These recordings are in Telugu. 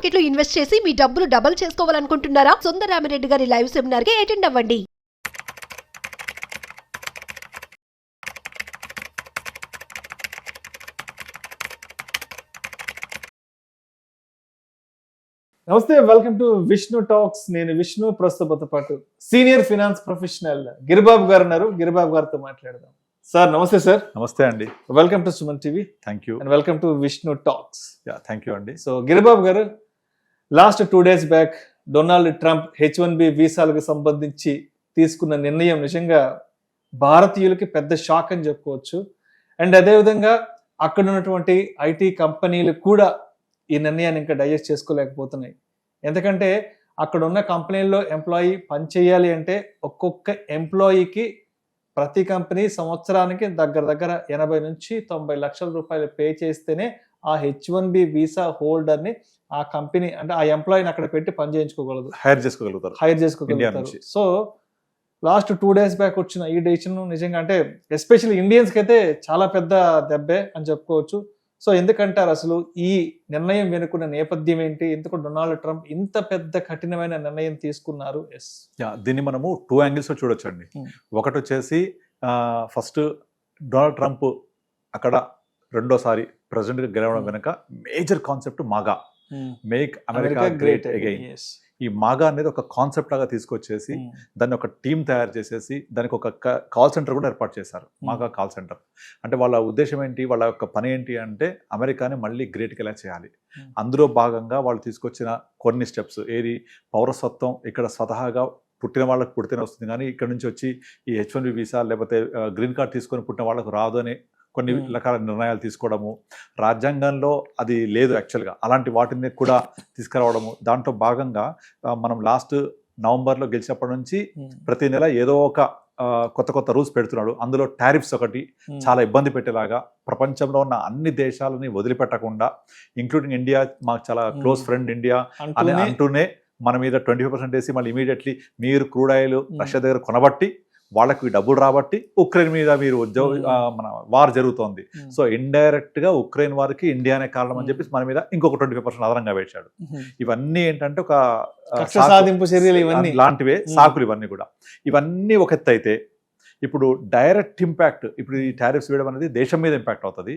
మార్కెట్ లో ఇన్వెస్ట్ చేసి మీ డబ్బులు డబుల్ చేసుకోవాలనుకుంటున్నారా? సుందరరామిరెడ్డి గారి లైవ్ సెమినార్ కి అటెండ్ అవ్వండి. నమస్తే, వెల్కమ్ టు విష్ణు టాక్స్. నేను విష్ణు. ప్రస్తుతంతో పాటు సీనియర్ ఫినాన్స్ ప్రొఫెషనల్ గిరిబాబు గారు ఉన్నారు. గిరిబాబు గారితో మాట్లాడదాం. సార్ నమస్తే. సార్ నమస్తే అండి. Welcome to Suman TV. Thank you and welcome to Vishnu talks. Thank you అండి. సో గిరిబాబు గారు, last 2 days back Donald Trump H1B వీసాలకు సంబంధించి తీసుకున్న నిర్ణయం నిజంగా భారతీయులకి పెద్ద షాక్ అని చెప్పుకోవచ్చు. అండ్ అదేవిధంగా అక్కడ ఉన్నటువంటి ఐటీ కంపెనీలు కూడా ఈ నిర్ణయాన్ని ఇంకా డైజెస్ట్ చేసుకోలేకపోతున్నాయి. ఎందుకంటే అక్కడ ఉన్న కంపెనీల్లో ఎంప్లాయీ పనిచేయాలి అంటే ఒక్కొక్క ఎంప్లాయీకి ప్రతి కంపెనీ సంవత్సరానికి దగ్గర 80 నుంచి 90 లక్షల రూపాయలు పే చేస్తేనే ఆ H1B వీసా హోల్డర్ని ఆ కంపెనీ అంటే ఆ ఎంప్లాయీని అక్కడ పెట్టి పని చేయించుకోగలదు, హైర్ చేసుకోగలుగుతారు. సో లాస్ట్ 2 days బ్యాక్ వచ్చిన ఈ డెసిషన్ నిజంగా అంటే ఎస్పెషల్లీ ఇండియన్స్కి అయితే చాలా పెద్ద దెబ్బే అని చెప్పుకోవచ్చు. సో ఎందుకంటారు అసలు ఈ నిర్ణయం వెనుకున్న నేపథ్యం ఏంటి? ఎందుకు డొనాల్డ్ ట్రంప్ ఇంత పెద్ద కఠినమైన నిర్ణయం తీసుకున్నారు? దీన్ని మనము 2 angles లో చూడొచ్చండి. ఒకటి వచ్చేసి ఫస్ట్ డొనాల్డ్ ట్రంప్ అక్కడ రెండోసారి ప్రెసిడెంట్ గా గెలవడం వెనుక major concept MAGA, make America great again. ఈ మాగా అనేది ఒక కాన్సెప్ట్ లాగా తీసుకొచ్చేసి దాన్ని ఒక టీం తయారు చేసేసి దానికి ఒక కాల్ సెంటర్ కూడా ఏర్పాటు చేశారు, మాగా కాల్ సెంటర్. అంటే వాళ్ళ ఉద్దేశం ఏంటి, వాళ్ళ యొక్క పని ఏంటి అంటే అమెరికాని మళ్ళీ గ్రేట్గా ఎలా చేయాలి. అందులో భాగంగా వాళ్ళు తీసుకొచ్చిన కొన్ని స్టెప్స్ ఏది, పౌరసత్వం ఇక్కడ స్వతహాగా పుట్టిన వాళ్ళకి పుడితేనే వస్తుంది, కానీ ఇక్కడ నుంచి వచ్చి ఈ H1B వీసా లేకపోతే గ్రీన్ కార్డ్ తీసుకొని పుట్టిన వాళ్ళకు రాదు అని కొన్ని రకాల నిర్ణయాలు తీసుకోవడము. రాజ్యాంగంలో అది లేదు యాక్చువల్గా, అలాంటి వాటిని కూడా తీసుకురావడము. దాంట్లో భాగంగా మనం లాస్ట్ నవంబర్లో గెలిచినప్పటి నుంచి ప్రతి నెల ఏదో ఒక కొత్త రూల్స్ పెడుతున్నాడు. అందులో టారిఫ్స్ ఒకటి చాలా ఇబ్బంది పెట్టేలాగా, ప్రపంచంలో ఉన్న అన్ని దేశాలని వదిలిపెట్టకుండా ఇంక్లూడింగ్ ఇండియా, మాకు చాలా క్లోజ్ ఫ్రెండ్ ఇండియా అని అంటూనే మన మీద 25% వేసి మళ్ళీ ఇమీడియట్లీ మీరు క్రూడ్ ఆయిల్ రష్యా దగ్గర కొనబట్టి వాళ్ళకి డబ్బులు రాబట్టి ఉక్రెయిన్ మీద మీరు మన వార్ జరుగుతోంది. సో ఇండైరెక్ట్ గా ఉక్రెయిన్ వారికి ఇండియానే కారణం అని చెప్పేసి మన మీద ఇంకొక 25% అదనంగా వేశాడు. ఇవన్నీ ఏంటంటే ఒక సాధింపు చర్యలు ఇవన్నీ లాంటివే సాకులు. ఇవన్నీ కూడా ఇవన్నీ ఒక ఎత్తు అయితే, ఇప్పుడు డైరెక్ట్ ఇంపాక్ట్, ఇప్పుడు ఈ టారిఫ్స్ వేయడం అనేది దేశం మీద ఇంపాక్ట్ అవుతుంది.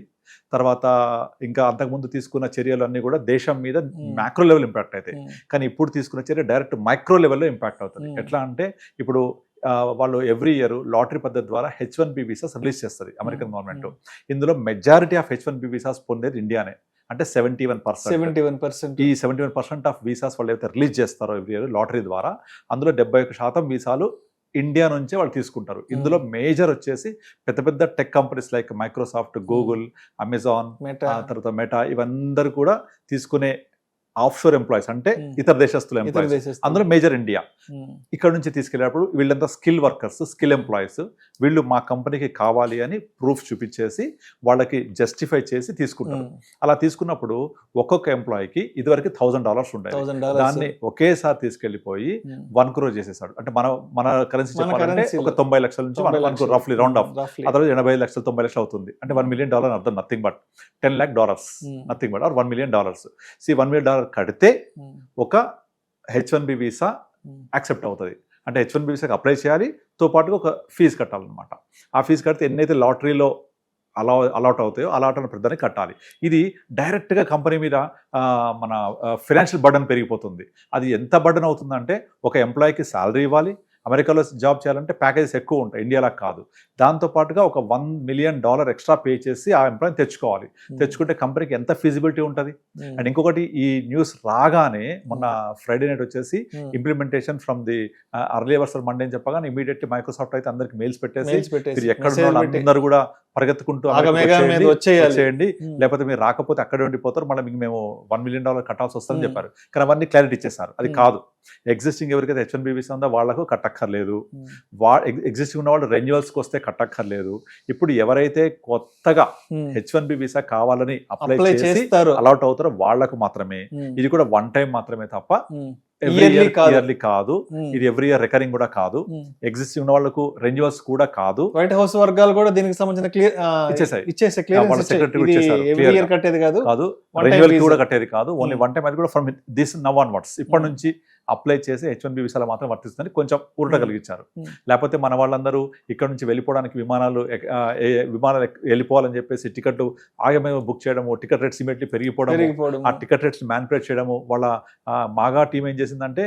తర్వాత ఇంకా అంతకుముందు తీసుకున్న చర్యలు అన్నీ కూడా దేశం మీద మ్యాక్రో లెవెల్ ఇంపాక్ట్ అవుతాయి. కానీ ఇప్పుడు తీసుకున్న చర్య డైరెక్ట్ మైక్రో లెవెల్లో ఇంపాక్ట్ అవుతుంది. ఎట్లా అంటే ఇప్పుడు వాళ్ళు ఎవ్రీ ఇయర్ లాటరీ పద్ధతి ద్వారా H1B వీసాస్ రిలీజ్ చేస్తుంది అమెరికన్ గవర్నమెంట్. ఇందులో మెజారిటీ ఆఫ్ H1B వీసాస్ పొందేది ఇండియానే, అంటే 71%. ఈ 71% ఆఫ్ వీసాస్ వాళ్ళు ఏవైతే రిలీజ్ చేస్తారో ఎవ్రీ ఇయర్ లాటరీ ద్వారా, అందులో 71% వీసాలు ఇండియా నుంచే వాళ్ళు తీసుకుంటారు. ఇందులో మేజర్ వచ్చేసి పెద్ద tech companies like Microsoft, Google, Amazon, తర్వాత మెటా, ఇవందరూ కూడా తీసుకునే ఆఫ్షోర్ ఎంప్లాయీస్ అంటే ఇతర దేశస్తుల ఎంప్లాయీస్. అందులో మేజర్ ఇండియా. ఇక్కడ నుంచి తీసుకెళ్ళేటప్పుడు వీళ్ళంతా స్కిల్ వర్కర్స్, స్కిల్ ఎంప్లాయీస్. వీళ్ళు మా కంపెనీకి కావాలి అని ప్రూఫ్ చూపించేసి వాళ్ళకి జస్టిఫై చేసి తీసుకుంటారు. అలా తీసుకున్నప్పుడు ఒక్కొక్క ఎంప్లాయీకి ఇదివరకు $1,000 ఉండేది, దాన్ని ఒకేసారి తీసుకెళ్లిపోయి 1 crore చేసేసాడు. అంటే మన కరెన్సీ చెప్పాలంటే ఒక 90 లక్షల నుంచి 1 crore రఫ్లీ రౌండ్ ఆఫ్, అతను 85 లక్షలు 90 లక్షలు అవుతుంది. అంటే $1 million అర్థం nothing but $10 lakh, nothing but or $1 million. $1 million కడితే ఒక H1B వీసా యాక్సెప్ట్ అవుతుంది. అంటే H1B వీసాకి అప్లై చేయాలి, తో పాటుగా ఒక ఫీజు కట్టాలన్నమాట. ఆ ఫీజు కడితే ఎన్నైతే లాటరీలో అలాట్ అవుతాయో అలాట్ అన్న పెద్దని కట్టాలి. ఇది డైరెక్ట్గా కంపెనీ మీద మన ఫైనాన్షియల్ బర్డన్ పెరిగిపోతుంది. అది ఎంత బర్డన్ అవుతుందంటే, ఒక ఎంప్లాయీకి శాలరీ ఇవ్వాలి, అమెరికాలో జాబ్ చేయాలంటే ప్యాకేజెస్ ఎక్కువ ఉంటాయి, ఇండియాలా కాదు. దాంతోపాటుగా ఒక $1 million ఎక్స్ట్రా పే చేసి ఆ ఎంప్లాయీని తెచ్చుకోవాలి. తెచ్చుకుంటే కంపెనీకి ఎంత ఫీజిబిలిటీ ఉంటుంది. అండ్ ఇంకొకటి, ఈ న్యూస్ రాగానే మొన్న ఫ్రైడే నైట్ వచ్చేసి implementation from the early వర్సల్ Monday అని చెప్పగానే ఇమీడియట్లీ మైక్రోసాఫ్ట్ అయితే అందరికి మెయిల్స్ పెట్టేసి ఎక్కడ అందరూ కూడా పరిగెత్తుకుంటూ వచ్చేయండి, లేకపోతే మీరు రాకపోతే అక్కడే ఉండిపోతారు, మళ్ళీ మీకు మేము $1 million కట్టాల్సి వస్తుందని చెప్పారు. కానీ అవన్నీ క్లారిటీ ఇచ్చేసారు. అది కాదు, ఎగ్జిస్టింగ్ ఎవరికైతే H1B వీసా ఉందో వాళ్లకు కట్టక్కర్లేదు, ఎగ్జిస్టింగ్ ఉన్న వాళ్ళు రెన్యువల్స్కి వస్తే కట్టక్కర్లేదు. ఇప్పుడు ఎవరైతే కొత్తగా H1B వీసా కావాలని అప్లై చేసి అలాట్ అవుతారో వాళ్లకు మాత్రమే. ఇది కూడా 1 time మాత్రమే తప్ప Yearly కాదు. ఇయర్లీ కాదు, ఇది ఎవ్రీ ఇయర్ రికరింగ్ కూడా కాదు, ఎగ్జిస్టింగ్ ఉన్న వాళ్ళకు రెన్యువల్స్ కూడా కాదు. వైట్ హౌస్ వర్గాలు కూడా దీనికి సంబంధించిన ఇచ్చేసాయి. వాళ్ళ secretary ఇచ్చేసారు, clear గా. కట్టేది కాదు, రెన్యువల్ కూడా కట్టేది కాదు, ఓన్లీ వన్ టైం. అది కూడా ఫ్రమ్ దిస్ నవ్ ఆన్వర్డ్స్, ఇప్పటి నుంచి అప్లై చేసి H1B వీసాలు మాత్రం వర్తిస్తుందని కొంచెం ఊరట కలిగించారు. లేకపోతే మన వాళ్ళందరూ ఇక్కడ నుంచి వెళ్ళిపోవడానికి విమానాలు వెళ్ళిపోవాలని చెప్పేసి టికెట్లు ఆగమే బుక్ చేయడము, టికెట్ రేట్స్ ఇమీడియట్లీ పెరిగిపోవడం, ఆ టికెట్ రేట్స్ మ్యానిపులేట్ చేయడము. వాళ్ళ మాగా టీం ఏం చేసిందంటే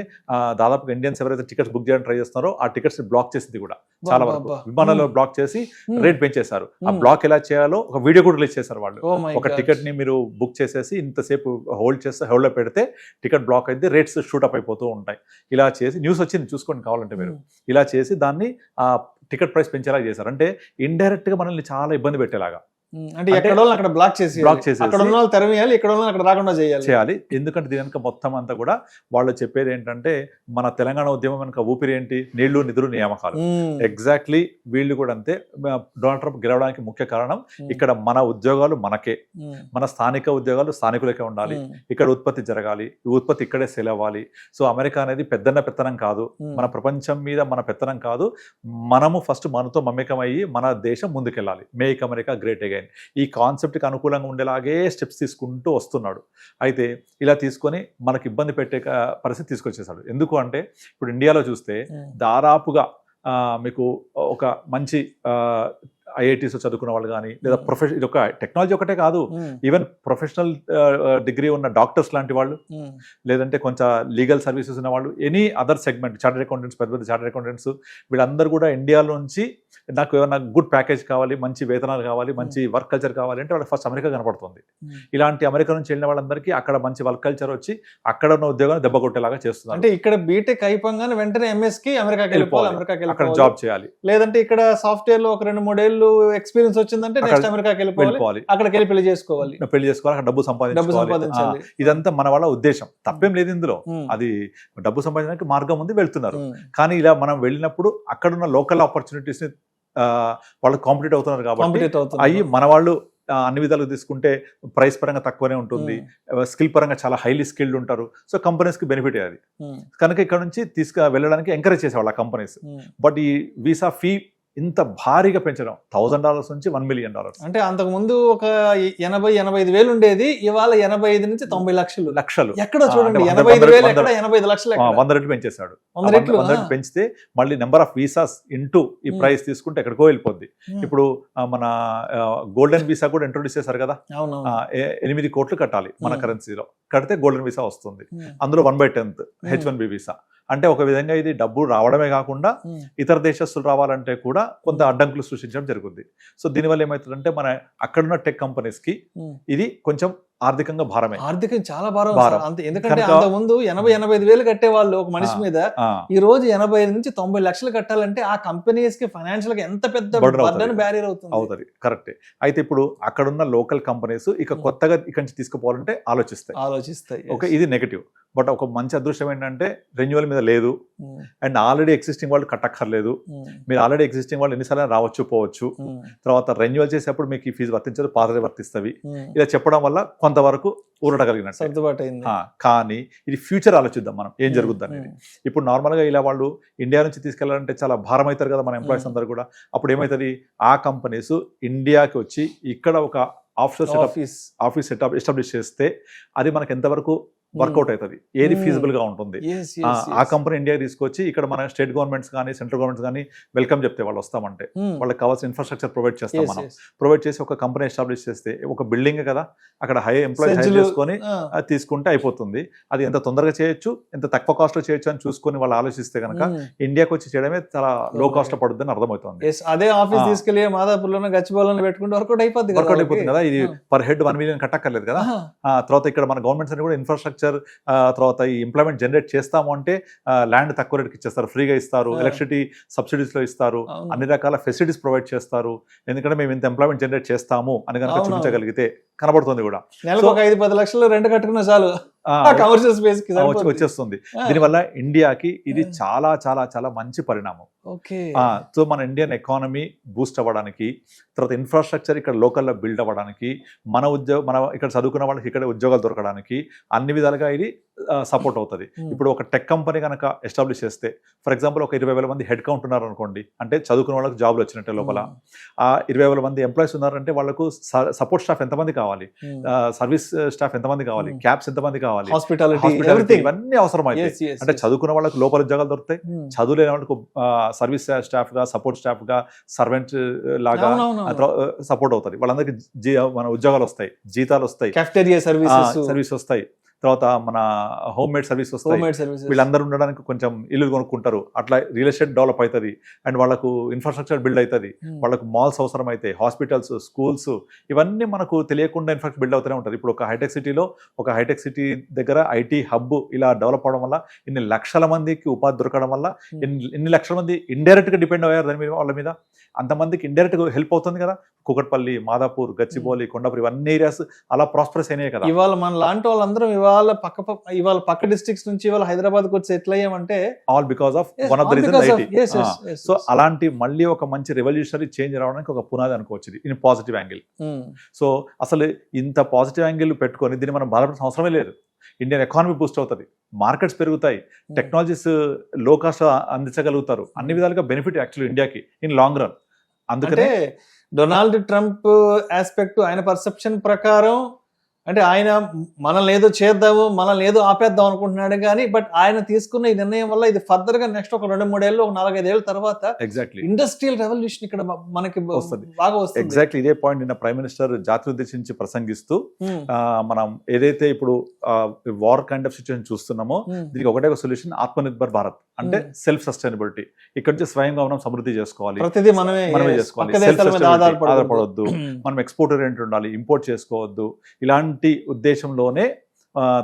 దాదాపు ఇండియన్స్ ఎవరైతే టికెట్స్ బుక్ చేయడానికి ట్రై చేస్తున్నారో ఆ టికెట్స్ బ్లాక్ చేసింది కూడా చాలా వరకు. విమానాల్లో బ్లాక్ చేసి రేట్ పెంచేశారు. ఆ బ్లాక్ ఎలా చేయాలో ఒక వీడియో కూడా రిలీజ్ చేశారు వాళ్ళు. ఒక టికెట్ ని మీరు బుక్ చేసేసి ఇంతసేపు హోల్డ్ లో పెడితే టికెట్ బ్లాక్ అయితే రేట్స్ షూటప్ అయిపోతూ ఉంటాయి. ఇలా చేసి న్యూస్ వచ్చింది, చూసుకోండి కావాలంటే మీరు. ఇలా చేసి దాన్ని ఆ టికెట్ ప్రైస్ పెంచేలా చేశారు. అంటే ఇండైరెక్ట్ గా మనల్ని చాలా ఇబ్బంది పెట్టేలాగా. అంటే ఎక్కడ అక్కడ బ్లాక్ చేసి అక్కడ ఉన్న వాళ్ళు తెరవేయాలి, ఇక్కడ ఉన్న అక్కడ రాకుండా చేయాలి. ఎందుకంటే దీని వెనక మొత్తం అంతా కూడా వాళ్ళు చెప్పేది ఏంటంటే మన తెలంగాణ ఉద్యమం వెనక ఊపిరి ఏంటి, నీళ్లు నిధులు నియామకాలు. ఎగ్జాక్ట్లీ వీళ్ళు కూడా అంతే. డొనాల్డ్ ట్రంప్ గెలవడానికి ముఖ్య కారణం ఇక్కడ మన ఉద్యోగాలు మనకే, మన స్థానిక ఉద్యోగాలు స్థానికులకే ఉండాలి, ఇక్కడ ఉత్పత్తి జరగాలి, ఈ ఉత్పత్తి ఇక్కడే సేల్ అవ్వాలి. సో అమెరికా అనేది పెత్తనం కాదు, మన ప్రపంచం మీద మన పెత్తనం కాదు, మనము ఫస్ట్ మనతో మమేకం అయ్యి మన దేశం ముందుకెళ్ళాలి. Make America great again. ఈ కాన్సెప్ట్కి అనుకూలంగా ఉండేలాగే స్టెప్స్ తీసుకుంటూ వస్తున్నాడు. అయితే ఇలా తీసుకొని మనకి ఇబ్బంది పెట్టే పరిస్థితి తీసుకొచ్చేసాడు. ఎందుకు అంటే ఇప్పుడు ఇండియాలో చూస్తే దాదాపుగా మీకు ఒక మంచి IITs చదువుకున్న వాళ్ళు కానీ, లేదా ఇది ఒక టెక్నాలజీ ఒకటే కాదు, ఈవెన్ ప్రొఫెషనల్ డిగ్రీ ఉన్న డాక్టర్స్ లాంటి వాళ్ళు, లేదంటే కొంచెం లీగల్ సర్వీసెస్ ఉన్న వాళ్ళు, any other segment, chartered accountants, పెద్ద పెద్ద చార్టర్డ్ అకౌంటెంట్స్, వీళ్ళందరూ కూడా ఇండియాలో నుంచి నాకు ఏమైనా గుడ్ ప్యాకేజ్ కావాలి, మంచి వేతనాలు కావాలి, మంచి వర్క్ కల్చర్ కావాలి అంటే వాళ్ళకి ఫస్ట్ అమెరికా కనపడుతుంది. ఇలాంటి అమెరికా నుంచి వెళ్ళిన వాళ్ళందరికీ అక్కడ మంచి వర్క్ కల్చర్ వచ్చి అక్కడ ఉన్న ఉద్యోగాన్ని దెబ్బ కొట్టేలాగా చేస్తున్నారు. అంటే ఇక్కడ బీటెక్ అయిపోగానే వెంటనే MS కి అమెరికాకి వెళ్ళిపోవాలి, అక్కడ జాబ్ చేయాలి. లేదంటే ఇక్కడ సాఫ్ట్వేర్ లో ఒక 2-3 ఏళ్ళు ఎక్స్పీరియన్స్ వచ్చిందంటే నెక్స్ట్ అమెరికాకి వెళ్ళిపోవాలి, అక్కడికి వెళ్ళి పెళ్లి చేసుకోవాలి, అక్కడ డబ్బు సంపాదించాలి. ఇదంతా మన వాళ్ళ ఉద్దేశం, తప్పేం లేదు ఇందులో. అది డబ్బు సంపాదించడానికి మార్గం ఉంది, వెళ్తున్నారు. కానీ ఇలా మనం వెళ్ళినప్పుడు అక్కడున్న లోకల్ ఆపర్చునిటీస్ ని వాళ్ళు కాంపిటేట్ అవుతున్నారు కాబట్టి అవి మన వాళ్ళు అన్ని విధాలుగా తీసుకుంటే ప్రైస్ పరంగా తక్కువనే ఉంటుంది, స్కిల్ పరంగా చాలా హైలీ స్కిల్డ్ ఉంటారు. సో కంపెనీస్ కి బెనిఫిట్ అది కనుక ఇక్కడ నుంచి వెళ్ళడానికి ఎంకరేజ్ చేసేవాళ్ళు ఆ కంపెనీస్. బట్ ఈ వీసా ఫీ ఇంత భారీగా పెంచడం $1,000 నుంచి $1 million. అంటే అంతకు ముందు ఒక 80-85 వేలు ఉండేది, ఇవాళ 85 నుంచి 90 లక్షలు. ఎక్కడ చూడండి, 85 వేలు ఎక్కడ, 85 లక్షలు, 100 రెట్లు పెంచేశాడు. 100 రెట్లు పెంచితే మళ్ళీ నెంబర్ ఆఫ్ వీసాస్ ఇంటూ ఈ ప్రైస్ తీసుకుంటే ఎక్కడికో వెళ్ళిపోద్ది. ఇప్పుడు మన గోల్డెన్ వీసా కూడా ఇంట్రొడ్యూస్ చేశారు కదా, 8 కోట్లు కట్టాలి మన కరెన్సీలో, కడితే గోల్డెన్ వీసా వస్తుంది. అందులో 1/10 H1B వీసా. అంటే ఒక విధంగా ఇది డబ్బు రావడమే కాకుండా ఇతర దేశస్తులు రావాలంటే కూడా కొంత అడ్డంకులు సృష్టించడం జరుగుతుంది. సో దీనివల్ల ఏమవుతుందంటే మన అక్కడున్న టెక్ కంపెనీస్ కి ఇది కొంచెం ఆర్థికంగా భారమే, ఆర్థికం చాలా భారం. ఎందుకంటే అంత ముందు 80-85 వేలు కట్టే వాళ్ళు ఒక మనిషి మీద, ఈ రోజు 85 నుంచి 90 లక్షలు కట్టాలంటే ఆ కంపెనీస్ కి ఫైనాన్షియల్ గా ఎంత పెద్ద బ్యారియర్ అవుతుంది. కరెక్టే. అయితే ఇప్పుడు అక్కడున్న లోకల్ కంపెనీస్ ఇక కొత్తగా ఇక్కడి నుంచి తీసుకుపోవాలంటే ఆలోచిస్తాయి. ఓకే, ఇది నెగటివ్. బట్ ఒక మంచి అదృష్టం ఏంటంటే రెన్యువల్ మీద లేదు, అండ్ ఆల్రెడీ ఎగ్జిస్టింగ్ వాళ్ళు కట్టక్కర్లేదు. మీరు ఆల్రెడీ ఎగ్జిస్టింగ్ వాళ్ళు ఎన్నిసార్లు రావచ్చు పోవచ్చు. తర్వాత రెన్యువల్ చేసేప్పుడు మీకు ఈ ఫీజు వర్తించదు, పాతది వర్తిస్తవి. ఇలా చెప్పడం వల్ల కొంతవరకు ఊరట కలిగినట్టు. కానీ ఇది ఫ్యూచర్ ఆలోచిద్దాం మనం ఏం జరుగుద్ది అనేది. ఇప్పుడు నార్మల్గా ఇలా వాళ్ళు ఇండియా నుంచి తీసుకెళ్లాలంటే చాలా భారం అవుతారు కదా మన ఎంప్లాయీస్ అందరూ కూడా. అప్పుడు ఏమవుతుంది, ఆ కంపెనీస్ ఇండియాకి వచ్చి ఇక్కడ ఒక ఆఫీస్ ఎస్టాబ్లిష్ చేస్తే అది మనకి ఎంతవరకు వర్కౌట్ అవుతుంది, ఏది ఫీజిబుల్ గా ఉంటుంది. ఆ కంపెనీ ఇండియా తీసుకొచ్చి ఇక్కడ మన స్టేట్ గవర్నమెంట్స్ కానీ సెంట్రల్ గవర్నమెంట్స్ కానీ వెల్కమ్ చెప్తే వాళ్ళు వస్తామంటే వాళ్ళకి కావాల్సిన ఇన్ఫ్రాస్ట్రక్చర్ ప్రొవైడ్ చేస్తాం మనం. ప్రొవైడ్ చేసి ఒక కంపెనీ ఎస్టాబ్లిష్ చేస్తే ఒక బిల్డింగ్ కదా, అక్కడ ఎంప్లాయీస్ హైర్ చేసుకొని తీసుకుంటే అయిపోతుంది. అది ఎంత తొందరగా చేయొచ్చు, ఎంత తక్కువ కాస్ట్ లో చేయొచ్చు అని చూసుకొని వాళ్ళు ఆలోచిస్తే కనుక ఇండియాకి వచ్చి చేయడమే చాలా లో కాస్ట్ లో పడుతుంది అని అర్థమవుతుంది. అదే ఆఫీస్ తీసుకెళ్లి మాదాపూర్లోనే గచ్చిబౌలిలో పెట్టుకుంటే వర్కౌట్ అయిపోతుంది కదా. ఇది పర్ హెడ్ 1 million కట్టక్కర్లేదు కదా. తర్వాత ఇక్కడ మన గవర్నమెంట్స్ అని కూడా ఇన్ఫ్రాస్ట్రక్చర్, తర్వాత ఈ ఎంప్లాయ్మెంట్ జనరేట్ చేస్తాము అంటే ల్యాండ్ తక్కువ రేట్కి ఇచ్చేస్తారు, ఫ్రీగా ఇస్తారు, ఎలక్ట్రిసిటీ సబ్సిడీస్ లో ఇస్తారు, అన్ని రకాల ఫెసిలిటీస్ ప్రొవైడ్ చేస్తారు. ఎందుకంటే మేము ఇంత ఎంప్లాయ్మెంట్ జనరేట్ చేస్తాము అని కనుక చూపించగలిగితే కనబడుతుంది కూడా. 5-10 లక్షలు రెంట్ కట్టుకున్న చాలు, కమర్షియల్ స్పేస్ కి వచ్చేస్తుంది. దీనివల్ల ఇండియాకి ఇది చాలా చాలా చాలా మంచి పరిణామం. సో మన ఇండియన్ ఎకానమీ బూస్ట్ అవ్వడానికి, తర్వాత ఇన్ఫ్రాస్ట్రక్చర్ ఇక్కడ లోకల్లో బిల్డ్ అవ్వడానికి, మన ఇక్కడ చదువుకున్న వాళ్ళకి ఇక్కడ ఉద్యోగాలు దొరకడానికి అన్ని విధాలుగా ఇది సపోర్ట్ అవుతుంది. ఇప్పుడు ఒక టెక్ కంపెనీ కనుక ఎస్టాబ్లిష్ చేస్తే ఫర్ ఎగ్జాంపుల్ ఒక 20,000 మంది హెడ్ కౌంట్ ఉన్నారు అనుకోండి, అంటే చదువుకున్న వాళ్ళకి జాబ్లు వచ్చినట్టే లోపల. ఆ 20,000 మంది ఎంప్లాయీస్ ఉన్నారంటే వాళ్ళకు సపోర్ట్ స్టాఫ్ ఎంతమంది కావాలి, సర్వీస్ స్టాఫ్ ఎంతమంది కావాలి, క్యాబ్స్ ఎంతమంది కావాలి, హాస్పిటాలిటీ ఇవన్నీ అవసరం అయితే. అంటే చదువుకున్న వాళ్ళకి లోపల ఉద్యోగాలు దొరుకుతాయి, చదువు లేని వాళ్ళకు సర్వీస్ స్టాఫ్ గా, సపోర్ట్ స్టాఫ్ గా, సర్వెంట్ లాగా సపోర్ట్ అవుతుంది. వాళ్ళందరికీ మన ఉద్యోగాలు వస్తాయి, జీతాలు వస్తాయి, సర్వీస్ వస్తాయి, తర్వాత మన హోమ్ మేడ్ సర్వీస్ వస్తాయి. వీళ్ళందరూ ఉండడానికి కొంచెం ఇల్లు కొనుక్కుంటారు, అట్లా రియల్ ఎస్టేట్ డెవలప్ అవుతుంది, అండ్ వాళ్ళకు ఇన్ఫ్రాస్ట్రక్చర్ బిల్డ్ అవుతుంది, వాళ్ళకు మాల్స్ అవసరం అయితే, హాస్పిటల్స్, స్కూల్స్, ఇవన్నీ మనకు తెలియకుండా ఇన్ఫ్రాస్ట్రక్చర్ బిల్డ్ అవుతూనే ఉంటుంది. ఇప్పుడు ఒక హైటెక్ సిటీ దగ్గర ఐటీ హబ్ ఇలా డెవలప్ అవడం వల్ల ఇన్ని లక్షల మందికి ఉపాధి దొరకడం వల్ల ఇన్ని లక్షల మంది ఇండైరెక్ట్ గా డిపెండ్ అయ్యారు దాని మీద, వాళ్ళ మీద. అంతమందికి ఇండైరెక్ట్ గా హెల్ప్ అవుతుంది కదా. కుకట్పల్లి, మాదాపూర్, గచ్చిబౌలి, కొండాపూర్ ఇవన్నీ ఏరియాస్ అలా ప్రాస్పరస్ అయినాయి కదా. ఇవాళ మన లాంటి వాళ్ళందరం ఇవాళ పక్క డిస్ట్రిక్ట్స్ నుంచి ఇవాళ హైదరాబాద్ కు వచ్చి ఎట్లా అయ్యామంటే all because of one of the reason IT. So అలాంటి మళ్ళీ ఒక మంచి రెవల్యూషనరీ చేంజ్ రావడానికి ఒక పునాది అనుకోవచ్చు ఇది, ఇన్ పాజిటివ్ యాంగిల్. సో అసలు ఇంత పాజిటివ్ యాంగిల్ పెట్టుకొని దీన్ని మనం బాధపడాల్సిన అవసరమే లేదు. ఇండియన్ ఎకానమీ బూస్ట్ అవుతుంది, మార్కెట్స్ పెరుగుతాయి, టెక్నాలజీస్ లో కాస్ట్ అందించగలుగుతారు, అన్ని విధాలుగా బెనిఫిట్ యాక్చువల్లీ ఇండియాకి ఇన్ లాంగ్ రన్. అందుకనే డొనాల్డ్ ట్రంప్ ఆస్పెక్ట్, ఆయన పర్సెప్షన్ ప్రకారం అంటే ఆయన మనల్ని ఏదో చేద్దాము, మనల్ని ఏదో ఆపేద్దాం అనుకుంటున్నాడు కానీ, బట్ ఆయన తీసుకున్న ఈ నిర్ణయం వల్ల ఇది ఫర్దర్ గా నెక్స్ట్ ఒక 2-3 ఏళ్ళు, ఒక 4-5 ఏళ్ళ తర్వాత ఎగ్జాక్ట్లీ ఇండస్ట్రియల్ రెవల్యూషన్ ఇక్కడ మనకి బాగా వస్తుంది. ఎగ్జాక్ట్లీ ఇదే పాయింట్ నిన్న ప్రైమ్ మినిస్టర్ జాతి ఉద్దేశించి ప్రసంగిస్తూ మనం ఏదైతే ఇప్పుడు వార్ కైండ్ ఆఫ్ సిచ్యువేషన్ చూస్తున్నామో దీనికి ఒకటే ఒక సొల్యూషన్, ఆత్మనిర్భర్ భారత్ అంటే సెల్ఫ్ సస్టైనబిలిటీ. ఇక్కడ నుంచి స్వయంగా మనం సమృద్ధి చేసుకోవాలి, ప్రతిదీ మనమే చేసుకోవాలి, ఆధారపడవద్దు, మనం ఎక్స్పోర్ట్ ఓరియంటెడ్ ఉండాలి, ఇంపోర్ట్ చేసుకోవద్దు. ఇలాంటి ఉద్దేశంలోనే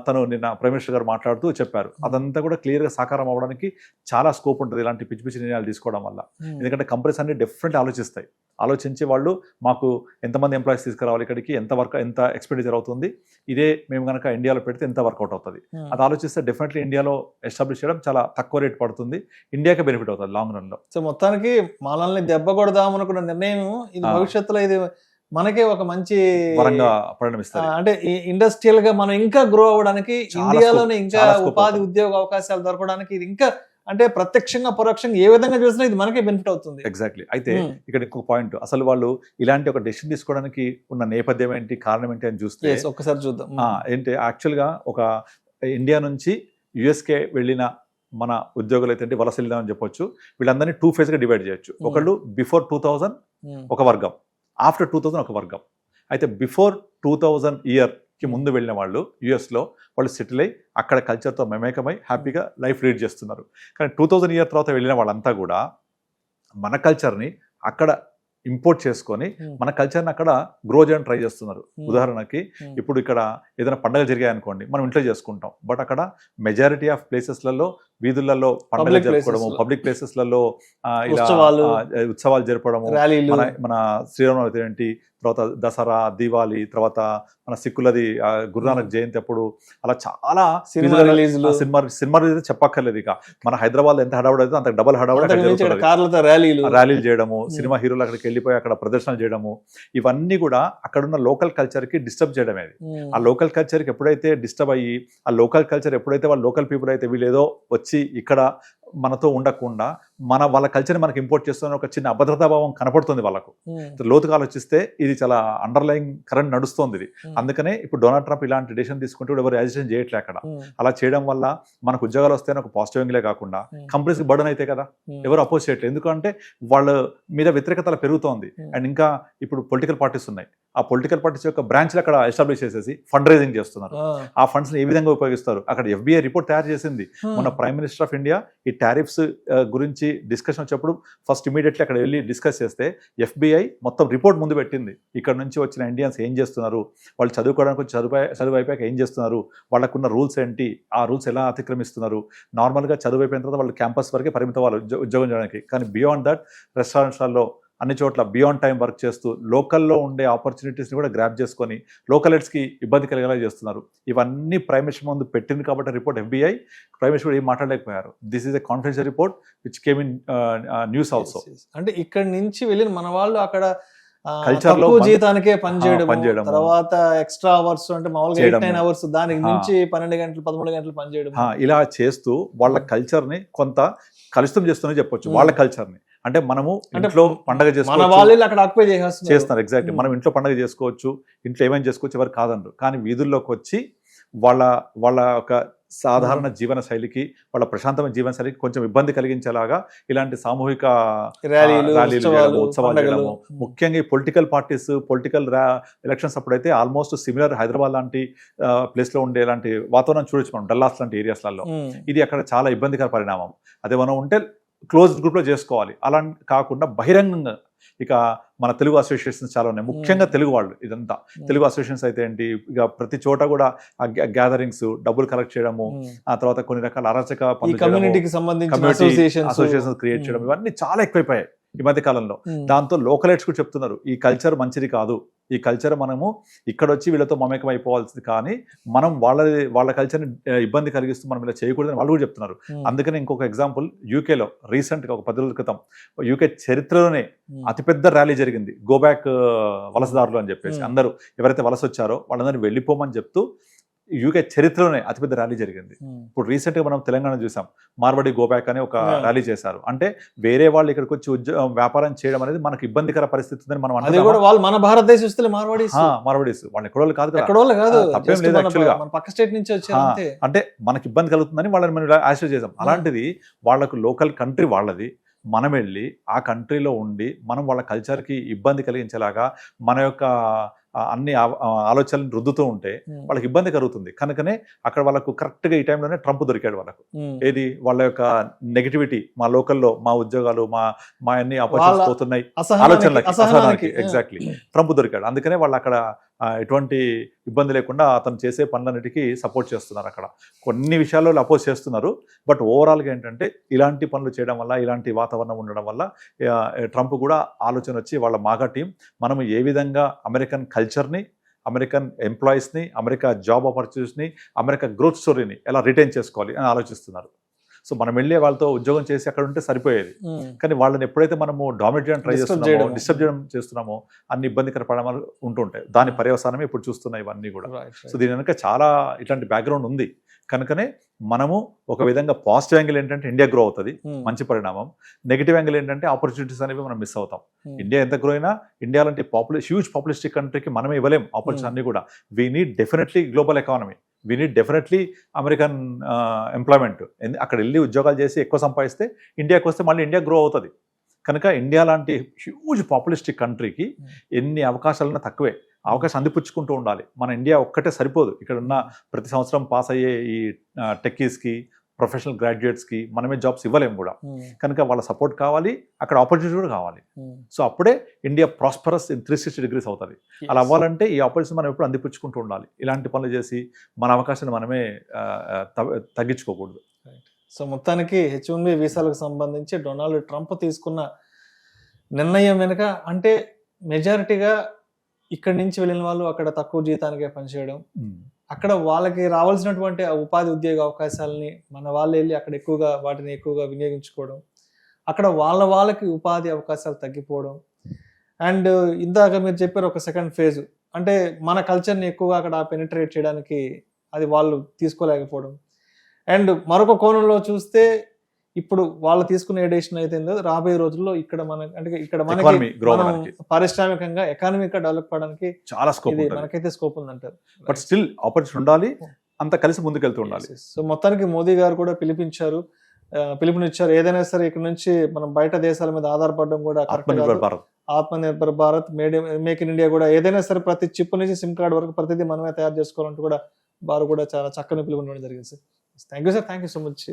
తను నిన్న ప్రైమ్ మినిస్టర్ గారు మాట్లాడుతూ చెప్పారు. అదంతా కూడా క్లియర్ గా సాకారం అవ్వడానికి చాలా స్కోప్ ఉంటుంది ఇలాంటి పిచ్చి పిచ్చి నిర్ణయాలు తీసుకోవడం వల్ల. ఎందుకంటే కంపెనీస్ అన్ని డిఫరెంట్ ఆలోచిస్తాయి, ఆలోచించి వాళ్ళు మాకు ఎంతమంది ఎంప్లాయీస్ తీసుకురావాలి, ఇక్కడికి ఎంత ఎక్స్పెండిచర్ అవుతుంది, ఇదే మేము కనుక ఇండియాలో పెడితే ఎంత వర్కౌట్ అవుతుంది, అది ఆలోచిస్తే డెఫినెట్లీ ఇండియాలో ఎస్టాబ్లిష్ చేయడం చాలా తక్కువ రేట్ పడుతుంది, ఇండియాకే బెనిఫిట్ అవుతుంది లాంగ్ రన్ లో. సో మొత్తానికి మనల్ని దెబ్బ కొడదాం అనుకున్న నిర్ణయం ఇది భవిష్యత్తులో ఇది మనకే ఒక మంచి వరంగా పరిణమిస్తారు. అంటే ఇండస్ట్రియల్ గా మనం ఇంకా గ్రో అవ్వడానికి, ఇండియాలోనే ఇంకా ఉపాధి ఉద్యోగ అవకాశాలు దొరకడానికి ఇది ఇంకా అంటే ప్రత్యక్షంగా పరోక్షంగా ఏ విధంగా చూసినా ఇది మనకే బెనిఫిట్ అవుతుంది. ఎగ్జాక్ట్లీ. అయితే ఇక్కడ ఇంకొక పాయింట్, అసలు వాళ్ళు ఇలాంటి ఒక డెసిషన్ తీసుకోవడానికి ఉన్న నేపథ్యం ఏంటి, కారణం ఏంటి అని చూస్తే ఒక్కసారి చూద్దాం. ఏంటి యాక్చువల్ గా ఒక ఇండియా నుంచి యుఎస్కే వెళ్ళిన మన ఉద్యోగులు అయితే వలస వెళ్దామని చెప్పొచ్చు. వీళ్ళందరినీ 2 phases గా డివైడ్ చేయొచ్చు. ఒకళ్ళు బిఫోర్ 2000 ఒక వర్గం, ఆఫ్టర్ 2000 ఒక వర్గం. అయితే బిఫోర్ 2000 ఇయర్ కి ముందు వెళ్ళిన వాళ్ళు యుఎస్లో వాళ్ళు సెటిల్ అయ్యి అక్కడ కల్చర్తో మమేకమై హ్యాపీగా లైఫ్ లీడ్ చేస్తున్నారు. కానీ 2000 ఇయర్ తర్వాత వెళ్ళిన వాళ్ళంతా కూడా మన కల్చర్ని అక్కడ ఇంపోర్ట్ చేసుకొని మన కల్చర్ని అక్కడ గ్రో చేయడానికి ట్రై చేస్తున్నారు. ఉదాహరణకి ఇప్పుడు ఇక్కడ ఏదైనా పండుగలు జరిగాయి అనుకోండి, మనం ఇంట్లో చేసుకుంటాం, బట్ అక్కడ మెజారిటీ ఆఫ్ ప్లేసెస్లలో వీధులలో పండుగలు జరుపుకోవడము, పబ్లిక్ ప్లేసెస్లలో ఇలా ఉత్సవాలు జరపడము, మన శ్రీరామనవమి ఏంటి, తర్వాత దసరా, దీవాలి, తర్వాత మన సిక్కులది గురునానక్ జయంతి అప్పుడు అలా చాలా సినిమా రిలీజ్ చెప్పక్కర్లేదు. ఇక మన హైదరాబాద్ ఎంత హడావుడి అయితే అంత డబల్ హడావుడి, ర్యాలీలు చేయడము, సినిమా హీరోలు అక్కడికి వెళ్ళిపోయి అక్కడ ప్రదర్శనలు చేయడము, ఇవన్నీ కూడా అక్కడున్న లోకల్ కల్చర్ కి డిస్టర్బ్ చేయడమే. ఆ లోకల్ కల్చర్ కి ఎప్పుడైతే డిస్టర్బ్ అయ్యి, ఆ లోకల్ కల్చర్ ఎప్పుడైతే వాళ్ళ లోకల్ పీపుల్ అయితే వీళ్ళు ఏదో వచ్చి ఇక్కడ మనతో ఉండకుండా వాళ్ళ కల్చర్ని మనకి ఇంపోర్ట్ చేస్తున్న ఒక చిన్న అభద్రతా భావం కనపడుతుంది వాళ్ళకు. లోతుగా ఆలోచిస్తే ఇది చాలా అండర్లైన్ కరెంట్ నడుస్తుంది ఇది. అందుకనే ఇప్పుడు డొనాల్డ్ ట్రంప్ ఇలాంటి డెసిషన్ తీసుకుంటూ ఎవరు యాజిటేషన్ చేయట్లే అక్కడ. అలా చేయడం వల్ల మనకు ఉద్యోగాలు వస్తే ఒక పాజిటివ్ యాంగిలే కాకుండా కంపెనీస్కి బర్డన్ అయితే కదా, ఎవరు అపోజ్ చేయట్లేదు. ఎందుకంటే వాళ్ళ మీద వ్యతిరేకత పెరుగుతోంది. అండ్ ఇంకా ఇప్పుడు పొలిటికల్ పార్టీస్ ఉన్నాయి, ఆ పొలిటికల్ పార్టీస్ యొక్క బ్రాంచ్లు అక్కడ ఎస్టాబ్లిష్ చేసేసి ఫండ్ రైజింగ్ చేస్తున్నారు. ఆ ఫండ్స్ ఏ విధంగా ఉపయోగిస్తారు, అక్కడ FBI రిపోర్ట్ తయారు చేసింది. మన ప్రైమ్ మినిస్టర్ ఆఫ్ ఇండియా ఈ టారిఫ్స్ గురించి డిస్కషన్ వచ్చేప్పుడు ఫస్ట్ ఇమీడియట్లీ అక్కడ వెళ్ళి డిస్కస్ చేస్తే FBI మొత్తం రిపోర్ట్ ముందు పెట్టింది. ఇక్కడ నుంచి వచ్చిన ఇండియన్స్ ఏం చేస్తున్నారు, వాళ్ళు చదువుకోవడానికి చదువు అయిపోయాక ఏం చేస్తున్నారు, వాళ్ళకున్న రూల్స్ ఏంటి, ఆ రూల్స్ ఎలా అతిక్రమిస్తున్నారు. నార్మల్గా చదువు అయిపోయిన తర్వాత వాళ్ళు క్యాంపస్ వరకే పరిమితం వాళ్ళు ఉద్యోగం చేయడానికి, కానీ బియాండ్ దట్ రెస్టారెంట్స్లలో అన్ని చోట్ల బియాండ్ టైం వర్క్ చేస్తూ లోకల్లో ఉండే ఆపర్చునిటీస్ని కూడా గ్రాప్ చేసుకొని లోకల్ హెడ్స్కి ఇబ్బంది కలిగేలా చేస్తున్నారు. ఇవన్నీ ప్రైమ్ మినిస్టర్ ముందు పెట్టింది కాబట్టి రిపోర్ట్ FBI, ప్రైమ్ మినిస్టర్ ఏం మాట్లాడలేకపోయారు. This is a confidential report which came in news also. అంటే ఇక్కడ నుంచి వెళ్ళిన మన వాళ్ళు అక్కడ Culture లో తక్కువ జీతానికే పనిచేయడం, పనిచేయడము. తర్వాత ఎక్స్ట్రా అవర్స్ అంటే మామూలుగా చేయడము. 8-9 అవర్స్ దానికి మించి 12 గంటలు 13 గంటలు పనిచేయడం. ఇలా చేస్తూ వాళ్ళ కల్చర్ని కొంత కలుషితం చేస్తూనే చెప్పొచ్చు. వాళ్ళ కల్చర్ని అంటే మనము అంటే ఇంట్లో పండగ మన చేసుకోవచ్చు, వాళ్ళు అక్కడ ఆక్యుపై చేస్తున్నారు. ఎగ్జాక్ట్లీ మనం ఇంట్లో పండగ చేసుకోవచ్చు, ఇంట్లో ఏమైనా చేసుకోవచ్చు, ఎవరు కాదనరు. కానీ వీధుల్లోకి వచ్చి వాళ్ళ ఒక సాధారణ జీవన శైలికి, వాళ్ళ ప్రశాంతమైన జీవన శైలికి కొంచెం ఇబ్బంది కలిగించేలాగా ఇలాంటి సామూహిక ర్యాలీలు, చేయడము, ఉత్సవాలు పండగలు. చేయడము. ముఖ్యంగా ఈ పొలిటికల్ పార్టీస్ పొలిటికల్ ఎలక్షన్స్ అప్పుడైతే ఆల్మోస్ట్ సిమిలర్ హైదరాబాద్ లాంటి ప్లేస్ లో ఉండే ఇలాంటి వాతావరణం చూడొచ్చు మనం, డల్లాస్ లాంటి ఏరియాస్లలో. ఇది అక్కడ చాలా ఇబ్బందికర పరిణామం. అదే మనం ఉంటే క్లోజ్డ్ గ్రూప్ లో చేసుకోవాలి, అలా కాకుండా బహిరంగంగా. ఇక మన తెలుగు అసోసియేషన్స్ చాలా ఉన్నాయి, ముఖ్యంగా తెలుగు వాళ్ళు. ఇదంతా తెలుగు అసోసియేషన్స్ అయితే ఏంటి, ఇక ప్రతి చోట కూడా గ్యాదరింగ్స్, డబ్బులు కలెక్ట్ చేయడము, ఆ తర్వాత కొన్ని రకాల అరాచక పనులు, కమ్యూనిటీకి సంబంధించిన అసోసియేషన్స్ క్రియేట్ చేయడం, ఇవన్నీ చాలా ఎక్కువైపోయాయి ఈ మధ్య కాలంలో. దాంతో లోకలైట్స్ కూడా చెప్తున్నారు ఈ కల్చర్ మంచిది కాదు, ఈ కల్చర్ మనము ఇక్కడ వచ్చి వీళ్ళతో మమేకం అయిపోవాల్సింది, కానీ మనం వాళ్ళ కల్చర్ని ఇబ్బంది కలిగిస్తూ మనం ఇలా చేయకూడదని వాళ్ళు కూడా చెప్తున్నారు. అందుకని ఇంకొక ఎగ్జాంపుల్, యూకేలో రీసెంట్గా ఒక 10 రోజుల క్రితం యూకే చరిత్రలోనే అతిపెద్ద ర్యాలీ జరిగింది, గో బ్యాక్ వలసదారులు అని చెప్పేసి. అందరూ ఎవరైతే వలస వచ్చారో వాళ్ళందరినీ వెళ్ళిపోమని చెప్తూ యూకే చరిత్రలోనే అతిపెద్ద ర్యాలీ జరిగింది. ఇప్పుడు రీసెంట్ గా మనం తెలంగాణ చూసాం, మార్వాడి గోబ్యాక్ అని ఒక ర్యాలీ చేశారు. అంటే వేరే వాళ్ళు ఇక్కడికి వచ్చి వ్యాపారం చేయడం అనేది మనకు ఇబ్బందికర పరిస్థితి ఉందని మనం అంటే మన భారతదేశం వస్తే మార్వాడీస్ వాళ్ళు ఎక్కడోళ్ళు కాదు, తప్పేం లేదు, మన పక్క స్టేట్ నుంచి వచ్చారు. అంటే మనకి ఇబ్బంది కలుగుతుందని వాళ్ళని మనం ఆశ్రయ చేసాం. అలాంటిది వాళ్ళకు లోకల్ కంట్రీ వాళ్ళది, మనం వెళ్ళి ఆ కంట్రీలో ఉండి మనం వాళ్ళ కల్చర్కి ఇబ్బంది కలిగించేలాగా మన యొక్క అన్ని ఆలోచనలు రుద్దుతూ ఉంటే వాళ్ళకి ఇబ్బంది కలుగుతుంది. కనుకనే అక్కడ వాళ్ళకు కరెక్ట్గా ఈ టైంలోనే ట్రంప్ దొరికాడు వాళ్ళకు. ఏది వాళ్ళ యొక్క నెగిటివిటీ, మా లోకల్లో మా ఉద్యోగాలు, మా అన్ని ఆపర్చునిటీస్ పోతున్నాయి అసహనానికి ఎగ్జాక్ట్లీ ట్రంప్ దొరికాడు. అందుకనే వాళ్ళు అక్కడ ఎటువంటి ఇబ్బంది లేకుండా అతను చేసే పనులన్నిటికీ సపోర్ట్ చేస్తున్నారు. అక్కడ కొన్ని విషయాల్లో అపోజ్ చేస్తున్నారు, బట్ ఓవరాల్గా ఏంటంటే ఇలాంటి పనులు చేయడం వల్ల, ఇలాంటి వాతావరణం ఉండడం వల్ల ట్రంప్ కూడా ఆలోచన వచ్చి వాళ్ళ మాగా టీం మనం ఏ విధంగా అమెరికన్ కల్చర్ని, అమెరికన్ ఎంప్లాయీస్ని, అమెరికా జాబ్ ఆపర్చునిటీస్ని, అమెరికా గ్రోత్ స్టోరీని ఎలా రిటైన్ చేసుకోవాలి అని ఆలోచిస్తున్నారు. సో మనం వెళ్ళే వాళ్ళతో ఉద్యోగం చేసి అక్కడ ఉంటే సరిపోయేది, కానీ వాళ్ళని ఎప్పుడైతే మనము డామినేట్ చేయడం ట్రై చేస్తున్నామో, డిస్టర్బ్ చేయడం చేస్తున్నామో, అన్ని ఇబ్బందికర పరిణామాలు ఉంటుంటాయి. దాని పర్యవసానమే ఇప్పుడు చూస్తున్నాయి ఇవన్నీ కూడా. సో దీని వెనక చాలా ఇట్లాంటి బ్యాక్గ్రౌండ్ ఉంది. కనుకనే మనము ఒక విధంగా పాజిటివ్ యాంగిల్ ఏంటంటే ఇండియా గ్రో అవుతుంది, మంచి పరిణామం. నెగిటివ్ యాంగిల్ ఏంటంటే ఆపర్చునిటీస్ అనేవి మనం మిస్ అవుతాం. ఇండియా ఎంత గ్రో అయినా ఇండియా లాంటి హ్యూజ్ పాపులేస్టిక్ కంట్రీకి మనమే ఇవ్వలేం ఆపర్చునిటీ అన్ని కూడా. We need definitely global economy, we need definitely American employment. అక్కడ వెళ్ళి ఉద్యోగాలు చేసి ఎక్కువ సంపాదిస్తే ఇండియాకి వస్తే మళ్ళీ ఇండియా గ్రో అవుతుంది. కనుక ఇండియా లాంటి హ్యూజ్ పాపులిస్టిక్ కంట్రీకి ఎన్ని అవకాశాలన్నా తక్కువే, అవకాశం అందిపుచ్చుకుంటూ ఉండాలి. మన ఇండియా ఒక్కటే సరిపోదు. ఇక్కడ ఉన్న ప్రతి సంవత్సరం పాస్ అయ్యే ఈ టెక్కీస్కి, ప్రొఫెషనల్ గ్రాడ్యుయేట్స్కి మనమే జాబ్స్ ఇవ్వలేము కూడా. కనుక వాళ్ళ సపోర్ట్ కావాలి, అక్కడ ఆపర్చునిటీ కూడా కావాలి. సో అప్పుడే ఇండియా ప్రాస్పరస్ ఇన్ 360 degrees అవుతుంది. అలా అవ్వాలంటే ఈ ఆపర్చునిటీ మనం ఎప్పుడు అందిపుచ్చుకుంటూ ఉండాలి. ఇలాంటి పనులు చేసి మన అవకాశాన్ని మనమే తగ్గించుకోకూడదు. సో మొత్తానికి H1B వీసాలకు సంబంధించి డొనాల్డ్ ట్రంప్ తీసుకున్న నిర్ణయం వెనుక అంటే మెజారిటీగా ఇక్కడి నుంచి వెళ్ళిన వాళ్ళు అక్కడ తక్కువ జీతానికే పనిచేయడం, అక్కడ వాళ్ళకి రావాల్సినటువంటి ఉపాధి ఉద్యోగ అవకాశాలని మన వాళ్ళు వెళ్ళి అక్కడ వాటిని ఎక్కువగా వినియోగించుకోవడం, అక్కడ వాళ్ళకి ఉపాధి అవకాశాలు తగ్గిపోవడం. అండ్ ఇందాక మీరు చెప్పారు ఒక సెకండ్ ఫేజ్ అంటే మన కల్చర్ని ఎక్కువగా అక్కడ పెనిట్రేట్ చేయడానికి అది వాళ్ళు తీసుకోలేకపోవడం. అండ్ మరొక కోణంలో చూస్తే ఇప్పుడు వాళ్ళు తీసుకున్న ఎడిషన్ అయితే రాబోయే రోజుల్లో ఇక్కడ మనకి పారిశ్రామికంగా ఎకానమిక్ గా డెవలప్ అవడానికి చాలా స్కోప్ మనకైతే స్కోప్ ఉందంటారు. బట్ స్టిల్ ఆపర్చునిటీ ఉండాలి, అంత కలిసి ముందుకెళ్తూ ఉండాలి. సో మొత్తానికి మోదీ గారు కూడా పిలుపునిచ్చారు, ఏదైనా సరే ఇక్కడ నుంచి మనం బయట దేశాల మీద ఆధారపడడం కూడా Atmanirbhar Bharat, make in India కూడా ఏదైనా సరే ప్రతి చిప్ నుంచి సిమ్ కార్డ్ వరకు ప్రతిదీ మనమే తయారు చేసుకోవాలంటూ కూడా వారు కూడా చాలా చక్కని పిలుపునివ్వడం జరిగింది sir. Thank you sir, thank you so much.